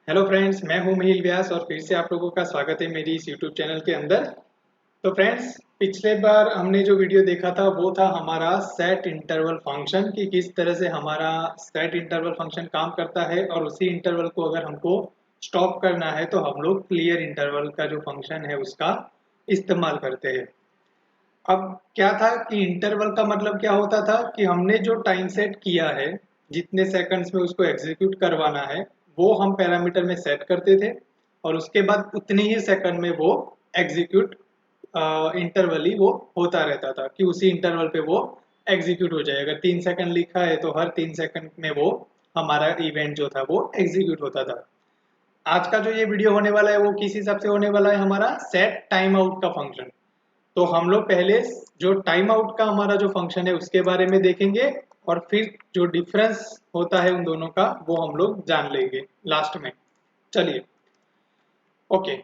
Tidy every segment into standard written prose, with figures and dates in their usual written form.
Hello friends, मैं हूं मिहिर व्यास और फिर से आप लोगों का स्वागत है मेरी इस यूट्यूब चैनल के अंदर। तो फ्रेंड्स, पिछले बार हमने जो वीडियो देखा था वो था हमारा सेट इंटरवल फंक्शन कि किस तरह से हमारा सेट इंटरवल फंक्शन काम करता है और उसी इंटरवल को अगर हमको स्टॉप करना है तो हम लोग क्लियर इंटरवल का जो फंक्शन है उसका इस्तेमाल करते हैं। अब क्या था कि इंटरवल का मतलब क्या होता था कि हमने जो टाइम सेट किया है, जितने सेकंड्स में उसको एग्जीक्यूट करवाना है, वो हम पैरामीटर में सेट करते थे और उसके बाद उतने ही सेकंड में वो एग्जीक्यूट इंटरवली वो होता रहता था कि उसी इंटरवल पे वो एग्जीक्यूट हो जाए। अगर 3 सेकंड लिखा है तो हर 3 सेकंड में वो हमारा इवेंट जो था वो एग्जीक्यूट होता था। आज का जो ये वीडियो होने वाला है वो किस हिसाब से होने वाला है, हमारा सेट टाइम आउट का फंक्शन। तो हम लोग पहले जो टाइम आउट का हमारा जो फंक्शन है उसके बारे में देखेंगे और फिर जो डिफरेंस होता है उन दोनों का वो हम लोग जान लेंगे लास्ट में। चलिए, ओके।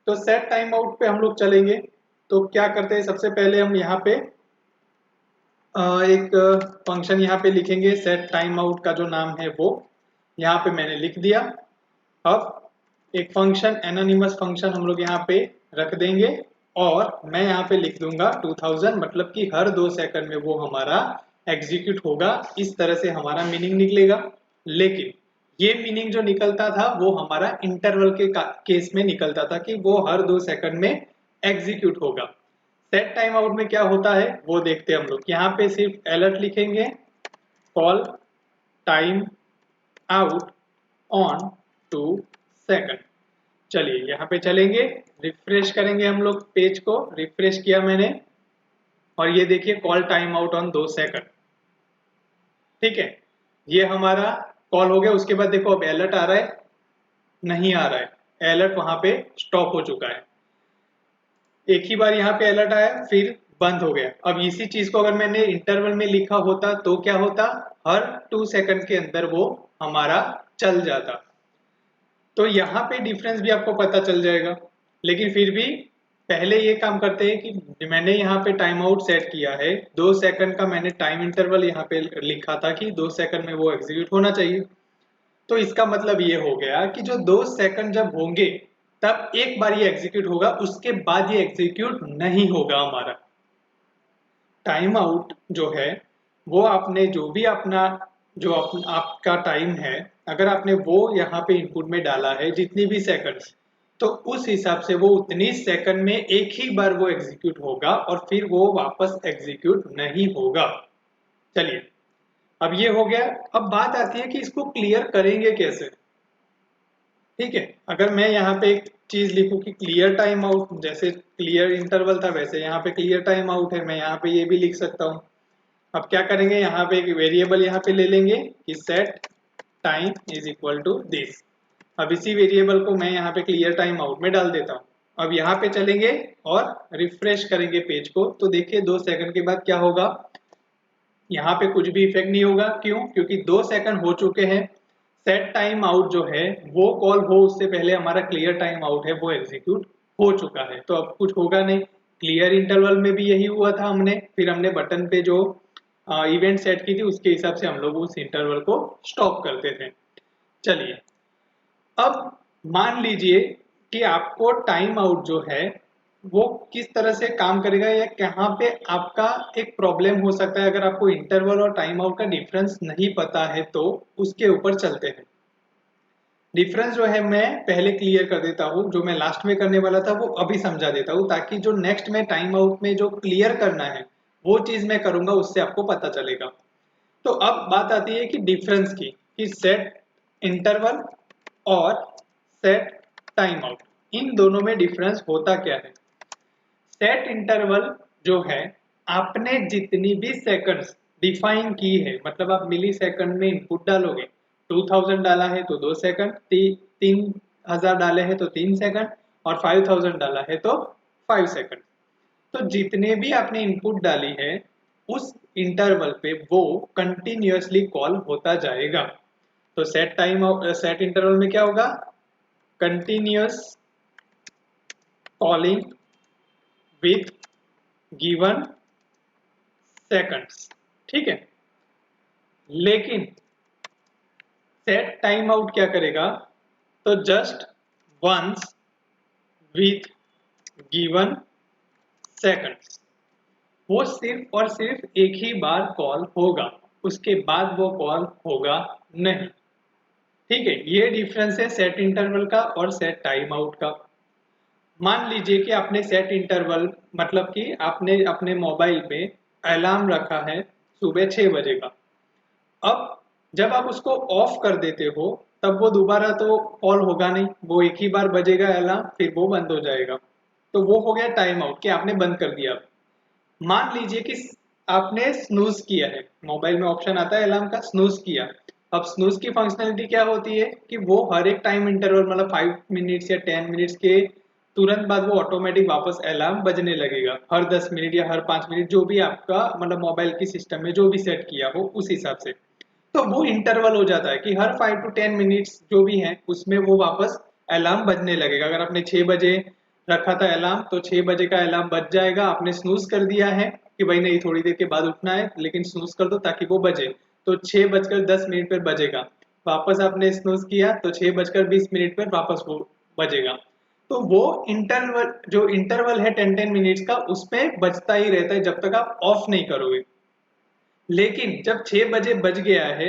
तो सेट टाइम आउट पे हम लोग चलेंगे। तो क्या करते हैं, सबसे पहले हम यहाँ पे एक फंक्शन यहाँ पे लिखेंगे। सेट टाइम आउट का जो नाम है वो यहाँ पे मैंने लिख दिया। अब एक फंक्शन एनोनिमस फंक्शन हम लोग यहाँ पे रख देंगे और मैं यहाँ पे लिख दूंगा 2000, मतलब कि हर 2 सेकंड में वो हमारा एग्जीक्यूट होगा। इस तरह से हमारा मीनिंग निकलेगा। लेकिन ये मीनिंग जो निकलता था वो हमारा इंटरवल के केस में निकलता था कि वो हर 2 सेकंड में एग्जीक्यूट होगा। सेट टाइम आउट में क्या होता है वो देखते हैं हम लोग। यहाँ पे सिर्फ अलर्ट लिखेंगे, call time out on 2 second. चलिए यहाँ पे चलेंगे, रिफ्रेश करेंगे हम लोग। पेज को रिफ्रेश किया मैंने और ये देखिए call time out on 2 second. ठीक है, ये हमारा कॉल हो गया। उसके बाद देखो अब अलर्ट आ रहा है, नहीं आ रहा है अलर्ट, वहां पे स्टॉप हो चुका है। एक ही बार यहाँ पे अलर्ट आया फिर बंद हो गया। अब इसी चीज को अगर मैंने इंटरवल में लिखा होता तो क्या होता, हर 2 सेकंड के अंदर वो हमारा चल जाता। तो यहाँ पे डिफरेंस भी आपको पता चल जाएगा। लेकिन फिर भी पहले ये काम करते हैं कि मैंने यहाँ पे टाइम आउट सेट किया है, 2 सेकंड का मैंने टाइम इंटरवल यहाँ पे लिखा था कि 2 सेकंड में वो एग्जीक्यूट होना चाहिए। तो इसका मतलब ये हो गया कि जो 2 सेकंड जब होंगे तब एक बार ये एग्जीक्यूट होगा, उसके बाद ये एग्जीक्यूट नहीं होगा हमारा। टाइम आउट जो है वो आपने जो भी अपना जो आपका टाइम है, अगर आपने वो यहाँ पे इनपुट में डाला है जितनी भी सेकंड्स, तो उस हिसाब से वो उतनी सेकंड में एक ही बार वो एग्जीक्यूट होगा और फिर वो वापस एग्जीक्यूट नहीं होगा। चलिए, अब ये हो गया। अब बात आती है कि इसको क्लियर करेंगे कैसे। ठीक है, अगर मैं यहाँ पे एक चीज लिखूं कि क्लियर टाइम आउट, जैसे क्लियर इंटरवल था वैसे यहाँ पे क्लियर टाइम आउट है, मैं यहाँ पे ये भी लिख सकता हूँ। अब क्या करेंगे, यहाँ पे एक वेरिएबल यहाँ पे ले लेंगे कि set time is equal to this. अब इसी वेरिएबल को मैं यहाँ पे क्लियर टाइम आउट में डाल देता हूँ। अब यहाँ पे चलेंगे और रिफ्रेश करेंगे पेज को, तो देखिए 2 सेकंड के बाद क्या होगा, यहाँ पे कुछ भी इफेक्ट नहीं होगा। क्यों? क्योंकि 2 सेकंड हो चुके हैं। सेट टाइम आउट जो है वो कॉल हो उससे पहले हमारा क्लियर टाइम आउट है वो एग्जीक्यूट हो चुका है, तो अब कुछ होगा नहीं। क्लियर इंटरवल में भी यही हुआ था, हमने फिर हमने बटन पे जो इवेंट सेट की थी उसके हिसाब से हम लोग उस इंटरवल को स्टॉप करते थे। चलिए, अब मान लीजिए कि आपको टाइम आउट जो है वो किस तरह से काम करेगा या कहाँ पे आपका एक प्रॉब्लम हो सकता है। अगर आपको इंटरवल और टाइम आउट का डिफरेंस नहीं पता है तो उसके ऊपर चलते हैं। डिफरेंस जो है मैं पहले क्लियर कर देता हूँ, जो मैं लास्ट में करने वाला था वो अभी समझा देता हूँ, ताकि जो नेक्स्ट में टाइम आउट में जो क्लियर करना है वो चीज मैं करूंगा, उससे आपको पता चलेगा। तो अब बात आती है कि डिफरेंस की, कि सेट इंटरवल और सेट टाइम आउट, इन दोनों में डिफरेंस होता क्या है। सेट इंटरवल जो है, आपने जितनी भी सेकंड्स डिफाइन की है, मतलब आप मिली सेकंड में इनपुट डालोगे। 2000 डाला है तो 2 सेकंड, 3000 डाले हैं तो 3 सेकंड और 5000 डाला है तो 5 सेकंड। तो जितने भी आपने इनपुट डाली है उस इंटरवल पे वो कंटिन्यूअसली कॉल होता जाएगा। तो सेट इंटरवल में क्या होगा, continuous calling with given seconds. ठीक है, लेकिन सेट टाइम आउट क्या करेगा, तो just once with given seconds, वो सिर्फ और सिर्फ एक ही बार कॉल होगा, उसके बाद वो कॉल होगा नहीं। ठीक है, ये डिफरेंस है सेट इंटरवल का और सेट टाइम आउट का। मान लीजिए कि आपने सेट इंटरवल मतलब कि आपने अपने मोबाइल में अलार्म रखा है सुबह 6 बजे का। अब जब आप उसको ऑफ कर देते हो तब वो दोबारा तो कॉल होगा नहीं, वो एक ही बार बजेगा अलार्म, फिर वो बंद हो जाएगा। तो वो हो गया टाइम आउट कि आपने बंद कर दिया। मान लीजिए कि आपने स्नूज किया है, मोबाइल में ऑप्शन आता है अलार्म का, स्नूज किया। अब स्नूज की फंक्शनलिटी क्या होती है कि वो हर एक टाइम इंटरवल मतलब 5 मिनट्स या 10 मिनट्स के तुरंत बाद वो ऑटोमेटिक वापस अलार्म बजने लगेगा, हर 10 मिनट या हर 5 मिनट, जो भी आपका मतलब मोबाइल की सिस्टम में जो भी सेट किया हो उस हिसाब से। तो वो इंटरवल हो जाता है कि हर 5 to 10 मिनट्स जो भी है उसमें वो वापस अलार्म बजने लगेगा। अगर आपने 6 बजे रखा था अलार्म तो 6 बजे का अलार्म बज जाएगा। आपने स्नूज कर दिया है कि भाई नहीं थोड़ी देर के बाद उठना है, लेकिन स्नूज कर दो ताकि वो बजे, तो 6:10 पर बजेगा। वापस आपने स्नूज किया तो 6:20 पर वापस वो बजेगा। तो वो इंटरवल जो इंटरवल है 10-10 मिनट्स का उसमें बजता ही रहता है जब तक आप ऑफ नहीं करोगे। लेकिन जब 6 बजे बज गया है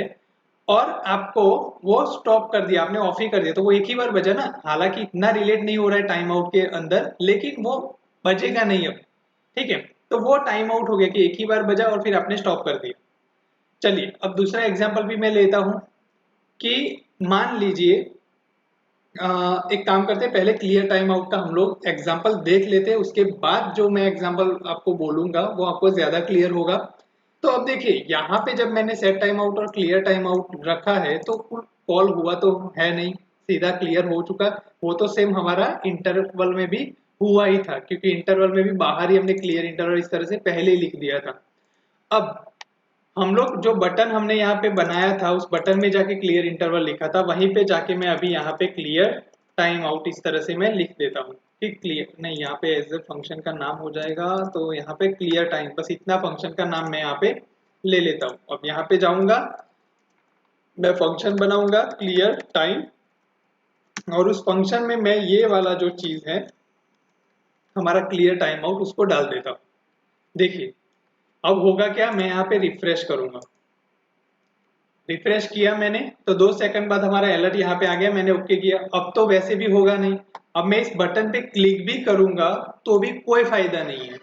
और आपको वो स्टॉप कर दिया, आपने ऑफ ही कर दिया, तो वो एक ही बार बजा ना, हालांकि इतना रिलेट नहीं हो रहा है टाइम आउट के अंदर, लेकिन वो बजेगा नहीं अब। ठीक है, तो वो टाइम आउट हो गया कि एक ही बार बजा और फिर आपने स्टॉप कर दिया। चलिए अब दूसरा एग्जांपल भी मैं लेता हूं कि मान लीजिए एक काम करते हैं, पहले क्लियर टाइम आउट का हम लोग एग्जांपल देख लेते हैं, उसके बाद जो मैं एग्जांपल आपको बोलूंगा वो आपको ज्यादा क्लियर होगा। तो अब देखिए यहाँ पे जब मैंने सेट टाइम आउट और क्लियर टाइम आउट रखा है तो कॉल हुआ तो है नहीं, सीधा क्लियर हो चुका। वो तो सेम हमारा इंटरवल में भी हुआ ही था, क्योंकि इंटरवल में भी बाहर ही हमने क्लियर इंटरवल इस तरह से पहले ही लिख दिया था। अब हम लोग जो बटन हमने यहाँ पे बनाया था उस बटन में जाके क्लियर इंटरवल लिखा था, वहीं पे जाके मैं अभी यहाँ पे क्लियर टाइम आउट इस तरह से मैं लिख देता हूँ। ठीक, क्लियर नहीं, यहाँ पे एज ए फंक्शन का नाम हो जाएगा, तो यहाँ पे क्लियर टाइम, बस इतना फंक्शन का नाम मैं यहाँ पे ले लेता हूँ। अब यहाँ पे जाऊंगा, मैं फंक्शन बनाऊंगा क्लियर टाइम, और उस फंक्शन में मैं ये वाला जो चीज है हमारा क्लियर टाइम आउट उसको डाल देता हूँ। देखिए अब होगा क्या, मैं यहाँ पे रिफ्रेश करूंगा। रिफ्रेश किया मैंने तो 2 सेकंड बाद हमारा अलर्ट यहाँ पे आ गया, मैंने ओके किया। अब तो वैसे भी होगा नहीं, अब मैं इस बटन पे क्लिक भी करूंगा तो भी कोई फायदा नहीं है।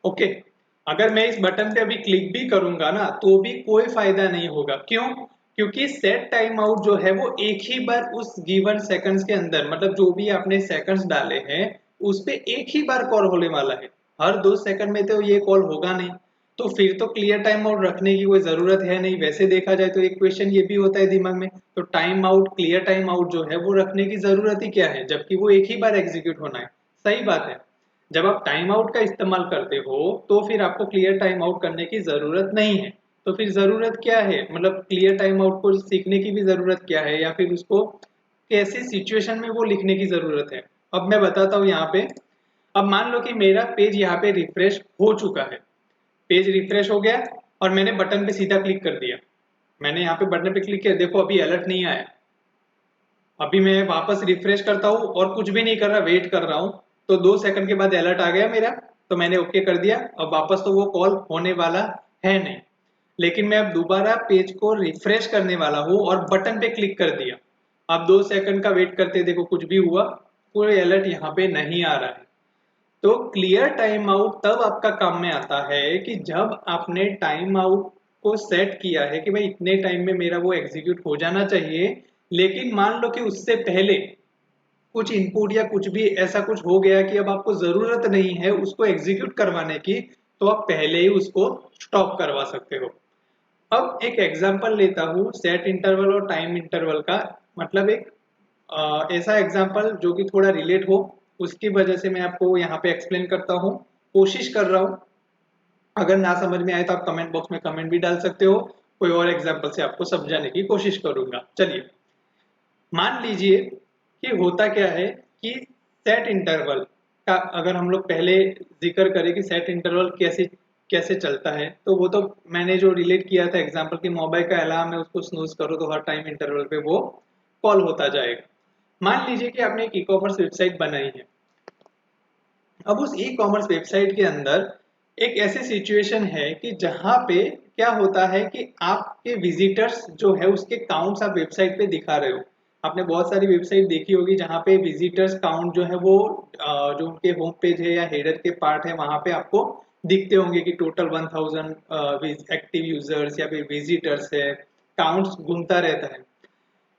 ओके, अगर मैं इस बटन पे अभी क्लिक भी करूंगा ना तो भी कोई फायदा नहीं होगा। क्यों? क्योंकि सेट टाइम आउट जो है वो एक ही बार उस गिवन सेकंड्स के अंदर, मतलब जो भी आपने सेकंड्स डाले हैं उस पे एक ही बार कॉल होने वाला है, हर 2 सेकंड में तो ये कॉल होगा नहीं। तो फिर तो क्लियर टाइम आउट रखने की कोई जरूरत है नहीं। वैसे देखा जाए तो एक क्वेश्चन ये भी होता है दिमाग में, तो time out clear time out जो है वो रखने की जरूरत ही क्या है, जबकि वो एक ही बार एग्जीक्यूट होना है। सही बात है, जब आप टाइम आउट का इस्तेमाल करते हो तो फिर आपको क्लियर टाइम आउट करने की जरूरत नहीं है। तो फिर जरूरत क्या है, मतलब क्लियर टाइम आउट को सीखने की भी जरूरत क्या है, या फिर उसको कैसे सिचुएशन में वो लिखने की जरूरत है। अब मैं बताता हूँ यहाँ पे। अब मान लो कि मेरा पेज यहाँ पे रिफ्रेश हो चुका है, पेज रिफ्रेश हो गया और मैंने बटन पे सीधा क्लिक कर दिया। मैंने यहाँ पे बटन पे क्लिक किया, देखो अभी अलर्ट नहीं आया। अभी मैं वापस रिफ्रेश करता हूँ और कुछ भी नहीं कर रहा, वेट कर रहा हूँ, तो 2 सेकंड के बाद अलर्ट आ गया मेरा, तो मैंने ओके कर दिया। अब वापस तो वो कॉल होने वाला है नहीं, लेकिन मैं अब दोबारा पेज को रिफ्रेश करने वाला हूँ और बटन पे क्लिक कर दिया। अब 2 सेकंड का वेट करते देखो कुछ भी हुआ, कोई अलर्ट यहाँ पे नहीं आ रहा है। तो क्लियर टाइम आउट तब आपका काम में आता है कि जब आपने टाइम आउट को सेट किया है कि भाई इतने टाइम में मेरा वो एग्जीक्यूट हो जाना चाहिए, लेकिन मान लो कि उससे पहले कुछ इनपुट या कुछ भी ऐसा कुछ हो गया कि अब आपको जरूरत नहीं है उसको एग्जीक्यूट करवाने की, तो आप पहले ही उसको स्टॉप करवा सकते हो। अब एक एग्जांपल लेता हूँ सेट इंटरवल और टाइम इंटरवल का, मतलब एक ऐसा एग्जांपल जो कि थोड़ा रिलेट हो, उसकी वजह से मैं आपको यहाँ पे एक्सप्लेन करता हूँ, कोशिश कर रहा हूँ। अगर ना समझ में आए तो आप कमेंट बॉक्स में कमेंट भी डाल सकते हो, कोई और एग्जांपल से आपको समझाने की कोशिश करूंगा। चलिए मान लीजिए कि होता क्या है कि सेट इंटरवल का अगर हम लोग पहले जिक्र करें कि सेट इंटरवल कैसे कैसे चलता है, तो वो तो मैंने जो रिलेट किया था एग्जांपल कि मोबाइल का अलार्म है उसको स्नूज करो तो हर टाइम इंटरवल पे वो कॉल होता जाएगा। मान लीजिए कि आपने एक ई कॉमर्स वेबसाइट बनाई है। अब उस ई कॉमर्स वेबसाइट के अंदर एक ऐसी सिचुएशन है कि जहां पे क्या होता है कि आपके विजिटर्स जो है उसके काउंट्स आप वेबसाइट पे दिखा रहे हो। आपने बहुत सारी वेबसाइट देखी होगी जहां पे विजिटर्स काउंट जो है वो जो उनके होम पेज है या हेडर के पार्ट है वहां पे आपको दिखते होंगे कि टोटल 1000 एक्टिव यूजर्स या फिर विजिटर्स है, काउंट्स घूमता रहता है।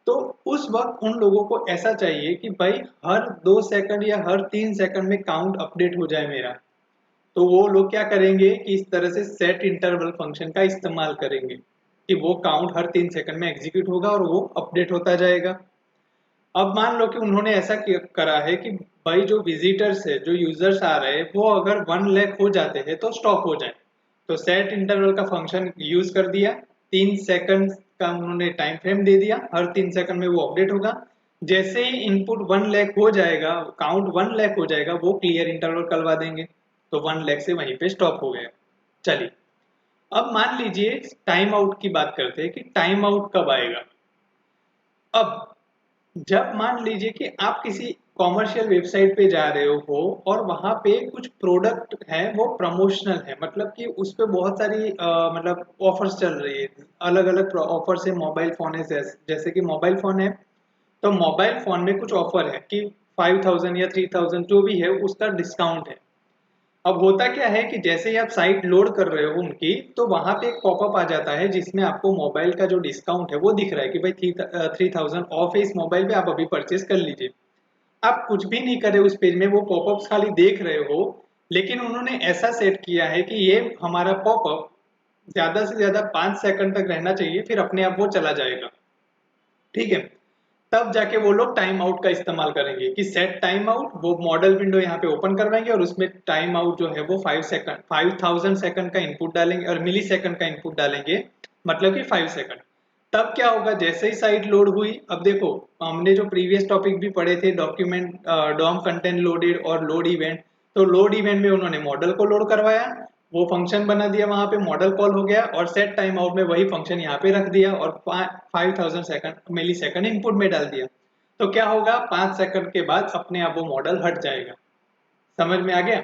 तो उस वक्त उन लोगों को ऐसा चाहिए कि भाई हर 2 सेकंड या हर 3 सेकंड में काउंट अपडेट हो जाए मेरा। तो वो लोग क्या करेंगे कि इस तरह से सेट इंटरवल फंक्शन का इस्तेमाल करेंगे कि वो काउंट हर 3 सेकंड में एग्जीक्यूट होगा और वो अपडेट होता जाएगा। अब मान लो कि उन्होंने ऐसा करा है कि भाई जो विजिटर्स है, जो यूजर्स आ रहे हैं, वो अगर 1 लाख हो जाते हैं तो स्टॉप हो जाए। तो सेट इंटरवल का फंक्शन यूज कर दिया, 3 सेकंड का उन्होंने टाइम फ्रेम दे दिया, हर 3 सेकंड में वो अपडेट होगा। जैसे ही इनपुट 1 लाख हो जाएगा, काउंट 1 लाख हो जाएगा, वो क्लियर इंटरवल करवा देंगे। तो 1 लाख से वहीं पे स्टॉप हो गया। चलिए, अब मान लीजिए टाइम आउट की बात करते हैं कि टाइम आउट कब आएगा। अब जब मान लीजिए कि आप किसी कॉमर्शियल वेबसाइट पे जा रहे हो और वहां पे कुछ प्रोडक्ट है वो प्रमोशनल है, मतलब कि उस पे बहुत सारी मतलब ऑफर्स चल रही है, अलग अलग ऑफर्स है। मोबाइल फोन है, जैसे कि मोबाइल फोन है, तो मोबाइल फोन में कुछ ऑफर है कि 5000 या 3000 जो भी है उसका डिस्काउंट है। अब होता क्या है कि जैसे ही आप साइट लोड कर रहे हो उनकी, तो वहां पे एक पॉपअप आ जाता है जिसमें आपको मोबाइल का जो डिस्काउंट है वो दिख रहा है कि भाई 3000 ऑफ है इस मोबाइल पे, आप अभी परचेज कर लीजिए। आप कुछ भी नहीं कर रहे उस पेज में, वो पॉपअप्स खाली देख रहे हो। लेकिन उन्होंने ऐसा सेट किया है कि ये हमारा पॉपअप ज्यादा से ज्यादा 5 सेकंड तक रहना चाहिए, फिर अपने आप वो चला जाएगा। ठीक है। तब जाके वो लोग टाइम आउट का इस्तेमाल करेंगे कि सेट टाइम आउट, वो मॉडल विंडो यहाँ पे ओपन करवाएंगे और उसमें टाइम आउट जो है वो 5 सेकंड, 5000 सेकंड का इनपुट डालेंगे और मिली सेकंड का इनपुट डालेंगे, मतलब कि 5 सेकंड। तब क्या होगा, जैसे ही साइट लोड हुई, अब देखो हमने जो प्रीवियस टॉपिक भी पढ़े थे, डॉक्यूमेंट डॉम कंटेंट लोडेड और लोड इवेंट। तो लोड इवेंट में उन्होंने मॉडल को लोड करवाया, वो फंक्शन बना दिया, वहां पे मॉडल कॉल हो गया, और सेट टाइम आउट में वही फंक्शन यहाँ पे रख दिया और 5000 मिली सेकंड इनपुट में डाल दिया। तो क्या होगा, 5 सेकंड के बाद अपने आप वो मॉडल हट जाएगा। समझ में आ गया?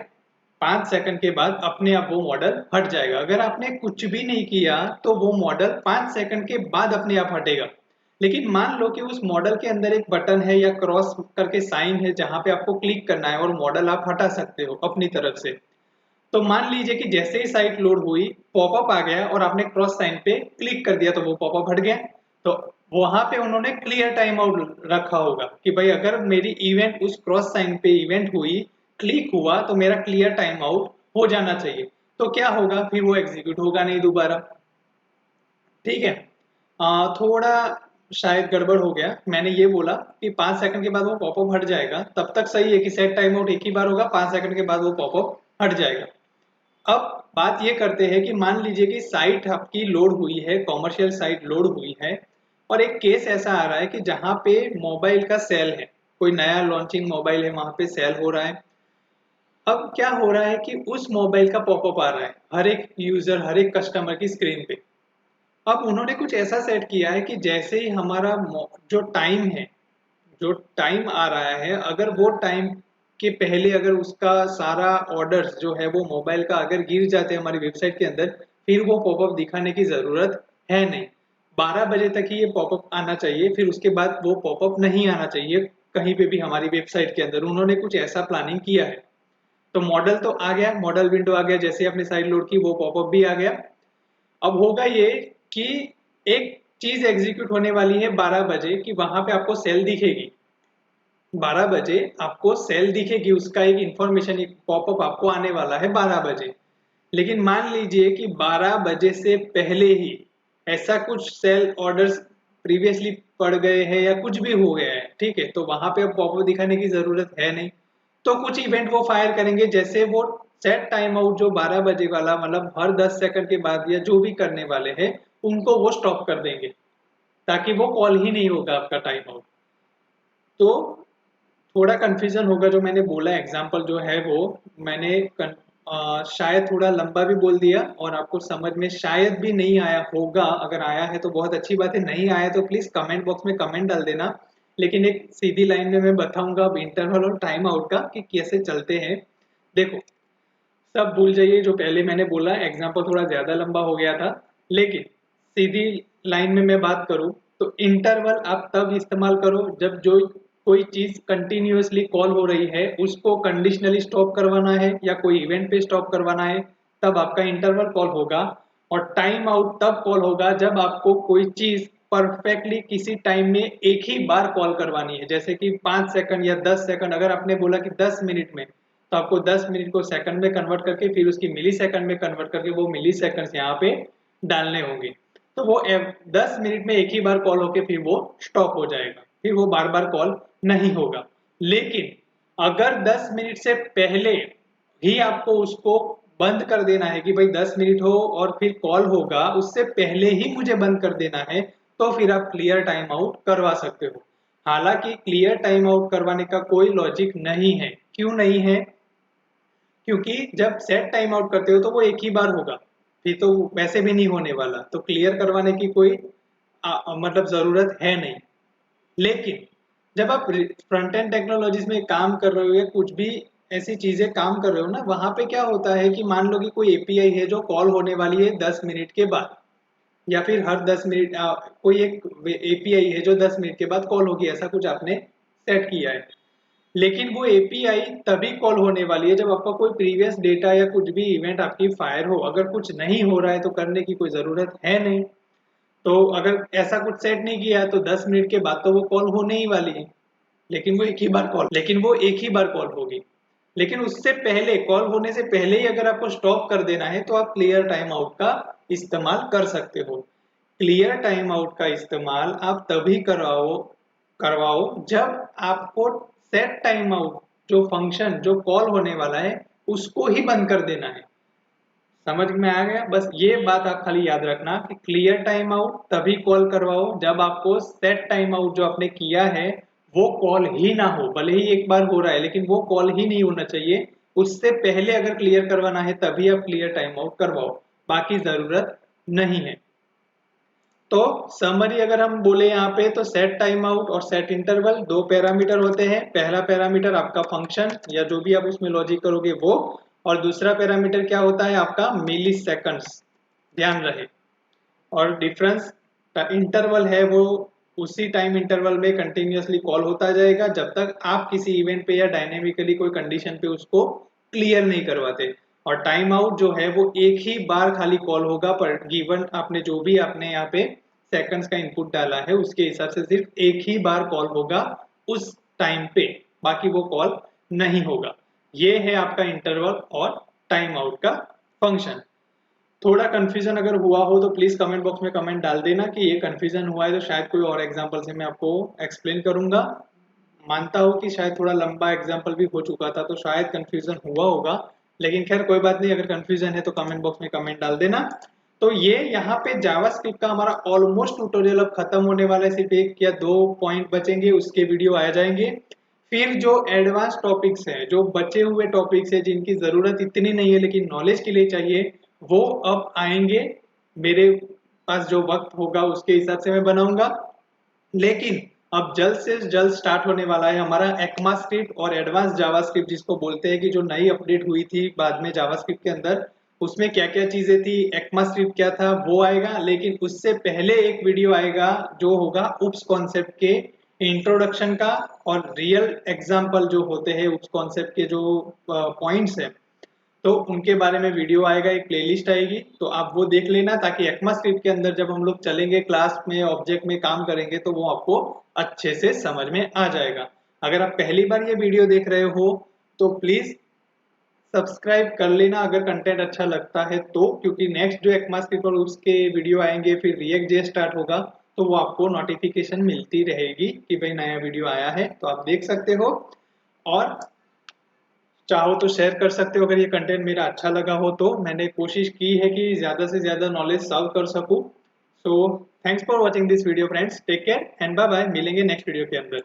5 सेकंड के बाद अपने आप वो मॉडल हट जाएगा। अगर आपने कुछ भी नहीं किया तो वो मॉडल 5 सेकंड के बाद अपने आप हटेगा। लेकिन मान लो कि उस मॉडल के अंदर एक बटन है या क्रॉस करके साइन है जहां पे आपको क्लिक करना है और मॉडल आप हटा सकते हो अपनी तरफ से। तो मान लीजिए कि जैसे ही साइट लोड हुई, पॉपअप आ गया और आपने क्रॉस साइन पे क्लिक कर दिया तो वो पॉपअप हट गया। तो वहां पे उन्होंने क्लियर टाइम आउट रखा होगा कि भाई अगर मेरी इवेंट उस क्रॉस साइन पे इवेंट हुई, क्लिक हुआ, तो मेरा क्लियर टाइम आउट हो जाना चाहिए। तो क्या होगा, फिर वो एग्जीक्यूट होगा नहीं दोबारा। ठीक है। थोड़ा शायद गड़बड़ हो गया, मैंने ये बोला कि 5 सेकंड के बाद वो पॉपअप हट जाएगा, तब तक सही है कि सेट टाइम आउट एक ही बार होगा, 5 सेकंड के बाद वो पॉपअप हट जाएगा। अब बात ये करते हैं कि मान लीजिए कि साइट आपकी लोड हुई है, कॉमर्शियल साइट लोड हुई है, और एक केस ऐसा आ रहा है कि जहां पे मोबाइल का सेल है, कोई नया लॉन्चिंग मोबाइल है, वहां पे सेल हो रहा है। अब क्या हो रहा है कि उस मोबाइल का पॉपअप आ रहा है हर एक यूजर, हर एक कस्टमर की स्क्रीन पे। अब उन्होंने कुछ ऐसा सेट किया है कि जैसे ही हमारा जो टाइम है, जो टाइम आ रहा है, अगर वो टाइम के पहले अगर उसका सारा ऑर्डर्स जो है वो मोबाइल का अगर गिर जाते हैं हमारी वेबसाइट के अंदर, फिर वो पॉपअप दिखाने की जरूरत है नहीं। 12 बजे तक ही ये पॉपअप आना चाहिए, फिर उसके बाद वो पॉपअप नहीं आना चाहिए कहीं पे भी हमारी वेबसाइट के अंदर। उन्होंने कुछ ऐसा प्लानिंग किया है। तो मॉडल तो आ गया, मॉडल विंडो आ गया, जैसे आपने साइट लोड की वो पॉपअप भी आ गया। अब होगा ये कि एक चीज एग्जीक्यूट होने वाली है 12 बजे, कि वहां पे आपको सेल दिखेगी। 12 बजे आपको सेल दिखेगी, उसका एक इंफॉर्मेशन, एक पॉपअप आपको आने वाला है 12 बजे। लेकिन मान लीजिए कि 12 बजे से पहले ही ऐसा कुछ सेल ऑर्डर्स प्रीवियसली पड़ गए हैं या कुछ भी हो गया है, ठीक है, तो वहां पे अब पॉपअप दिखाने की जरूरत है नहीं। तो कुछ इवेंट वो फायर करेंगे, जैसे वो सेट टाइम आउट जो 12 बजे वाला, मतलब हर 10 सेकंड के बाद या जो भी करने वाले हैं, उनको वो स्टॉप कर देंगे, ताकि वो कॉल ही नहीं होगा आपका टाइम आउट। तो थोड़ा कंफ्यूजन होगा जो मैंने बोला, एग्जांपल जो है वो मैंने शायद थोड़ा लंबा भी बोल दिया और आपको समझ में शायद भी नहीं आया होगा। अगर आया है तो बहुत अच्छी बात है, नहीं आया तो प्लीज कमेंट बॉक्स में कमेंट डाल देना लेकिन एक सीधी लाइन में मैं बताऊंगा अब इंटरवल और टाइम आउट का कि कैसे चलते हैं। देखो, सब भूल जाइए जो पहले मैंने बोला, एग्जाम्पल थोड़ा ज्यादा लंबा हो गया था, लेकिन सीधी लाइन में मैं बात करूं तो इंटरवल आप तब इस्तेमाल करो जब जो कोई चीज कंटिन्यूअसली कॉल हो रही है उसको कंडीशनली स्टॉप करवाना है या कोई इवेंट पे स्टॉप करवाना है, तब आपका इंटरवल कॉल होगा। और टाइम आउट तब कॉल होगा जब आपको कोई चीज परफेक्टली किसी टाइम में एक ही बार कॉल करवानी है, जैसे कि 5 सेकंड या 10 सेकंड। अगर आपने बोला कि 10 मिनट में, तो आपको 10 मिनट को सेकंड में कन्वर्ट करके फिर उसकी मिली सेकंड में कन्वर्ट करके वो मिली सेकंड यहाँ पे डालने होंगे। तो वो 10 मिनट में एक ही बार कॉल होके फिर वो स्टॉप हो जाएगा, फिर वो बार बार कॉल नहीं होगा। लेकिन अगर 10 मिनट से पहले ही आपको उसको बंद कर देना है कि भाई 10 मिनट हो और फिर कॉल होगा, उससे पहले ही मुझे बंद कर देना है, तो फिर आप क्लियर टाइम आउट करवा सकते हो। हालांकि क्लियर टाइम आउट करवाने का कोई लॉजिक नहीं है। क्यों नहीं है? क्योंकि जब सेट टाइम आउट करते हो तो वो एक ही बार होगा, फिर तो वैसे भी नहीं होने वाला, तो क्लियर करवाने की कोई मतलब जरूरत है नहीं। लेकिन जब आप फ्रंट एंड टेक्नोलॉजीज में काम कर रहे हो या कुछ भी ऐसी चीजें काम कर रहे हो ना, वहां पे क्या होता है कि मान लो कि कोई एपीआई है जो कॉल होने वाली है 10 मिनट के बाद, या फिर हर 10 मिनट कोई एक एपीआई है जो 10 मिनट के बाद कॉल होगी, ऐसा कुछ आपने सेट किया है। लेकिन वो एपीआई तभी कॉल होने वाली है जब आपका कोई प्रीवियस डेटा या कुछ भी इवेंट आपकी फायर हो। अगर कुछ नहीं हो रहा है तो करने की कोई जरूरत है नहीं। तो अगर ऐसा कुछ सेट नहीं किया तो 10 मिनट के बाद तो वो कॉल होने ही वाली है, लेकिन वो एक ही बार कॉल होगी। लेकिन उससे पहले, कॉल होने से पहले ही अगर आपको स्टॉप कर देना है तो आप क्लियर टाइम आउट का इस्तेमाल कर सकते हो। क्लियर टाइम आउट का इस्तेमाल आप तभी करवाओ करवाओ जब आपको सेट टाइम आउट, जो फंक्शन जो कॉल होने वाला है उसको ही बंद कर देना है। समझ में आ गया? बस ये बात आप खाली याद रखना कि क्लियर टाइम आउट तभी कॉल करवाओ जब आपको सेट टाइम आउट जो आपने किया है वो कॉल ही ना हो। भले ही एक बार हो रहा है लेकिन वो कॉल ही नहीं होना चाहिए। उससे पहले अगर क्लियर करवाना है तभी आप क्लियर टाइम आउट करवाओ, बाकी जरूरत नहीं है। तो समरी अगर हम बोले यहाँ पे, तो सेट टाइम आउट और सेट इंटरवल दो पैरामीटर होते हैं। पहला पैरामीटर आपका फंक्शन या जो भी आप उसमें लॉजिक करोगे वो, और दूसरा पैरामीटर क्या होता है आपका मिली सेकंड्स, ध्यान रहे। और डिफरेंस का इंटरवल है वो उसी टाइम इंटरवल में कंटिन्यूअसली कॉल होता जाएगा जब तक आप किसी इवेंट पे या डायनेमिकली कोई कंडीशन पे उसको क्लियर नहीं करवाते। और टाइम आउट जो है वो एक ही बार खाली कॉल होगा, पर गिवन आपने जो भी आपने यहाँ पे सेकंड्स का इनपुट डाला है उसके हिसाब से सिर्फ एक ही बार कॉल होगा उस टाइम पे, बाकी वो कॉल नहीं होगा। ये है आपका इंटरवल और टाइम आउट का फंक्शन। थोड़ा कंफ्यूजन अगर हुआ हो तो प्लीज कमेंट बॉक्स में कमेंट डाल देना कि ये कंफ्यूजन हुआ है, तो शायद कोई और एग्जांपल से मैं आपको एक्सप्लेन करूंगा। मानता हूँ कि शायद थोड़ा लंबा एग्जांपल भी हो चुका था तो शायद कंफ्यूजन हुआ होगा, लेकिन खैर कोई बात नहीं। अगर कंफ्यूजन है तो कमेंट बॉक्स में कमेंट डाल देना। तो ये यहाँ पे जावास्क्रिप्ट का हमारा ऑलमोस्ट ट्यूटोरियल अब खत्म होने वाला है, सिर्फ एक या दो पॉइंट बचेंगे, उसके वीडियो आ जाएंगे। फिर जो एडवांस टॉपिक्स हैं, जो बचे हुए टॉपिक्स हैं जिनकी जरूरत इतनी नहीं है लेकिन नॉलेज के लिए चाहिए, वो अब आएंगे। मेरे पास जो वक्त होगा उसके हिसाब से मैं बनाऊंगा। लेकिन अब जल्द से जल्द स्टार्ट होने वाला है हमारा ECMAScript और एडवांस जावास्क्रिप्ट, जिसको बोलते हैं कि जो नई अपडेट हुई थी बाद में जावास्क्रिप्ट के अंदर, उसमें क्या क्या चीजें थी, ECMAScript क्या था, वो आएगा। लेकिन उससे पहले एक वीडियो आएगा जो होगा उप्स कॉन्सेप्ट के इंट्रोडक्शन का, और रियल एग्जाम्पल जो होते हैं उप्स कॉन्सेप्ट के जो पॉइंट्स हैं, तो उनके बारे में वीडियो आएगा, एक प्लेलिस्ट आएगी, तो आप वो देख लेना, ताकि ECMAScript के अंदर जब हम लोग चलेंगे क्लास में ऑब्जेक्ट में काम करेंगे तो वो आपको अच्छे से समझ में आ जाएगा। अगर आप पहली बार ये वीडियो देख रहे हो तो प्लीज सब्सक्राइब कर लेना अगर कंटेंट अच्छा लगता है तो, क्योंकि नेक्स्ट जो ECMAScript और उसके वीडियो आएंगे, फिर React.js स्टार्ट होगा, तो वो आपको नोटिफिकेशन मिलती रहेगी कि भाई नया वीडियो आया है, तो आप देख सकते हो। और चाहो तो शेयर कर सकते हो अगर ये कंटेंट मेरा अच्छा लगा हो तो। मैंने कोशिश की है कि ज़्यादा से ज़्यादा नॉलेज सर्व कर सकूं। So thanks for watching this video friends, take care and bye bye, मिलेंगे नेक्स्ट वीडियो के अंदर।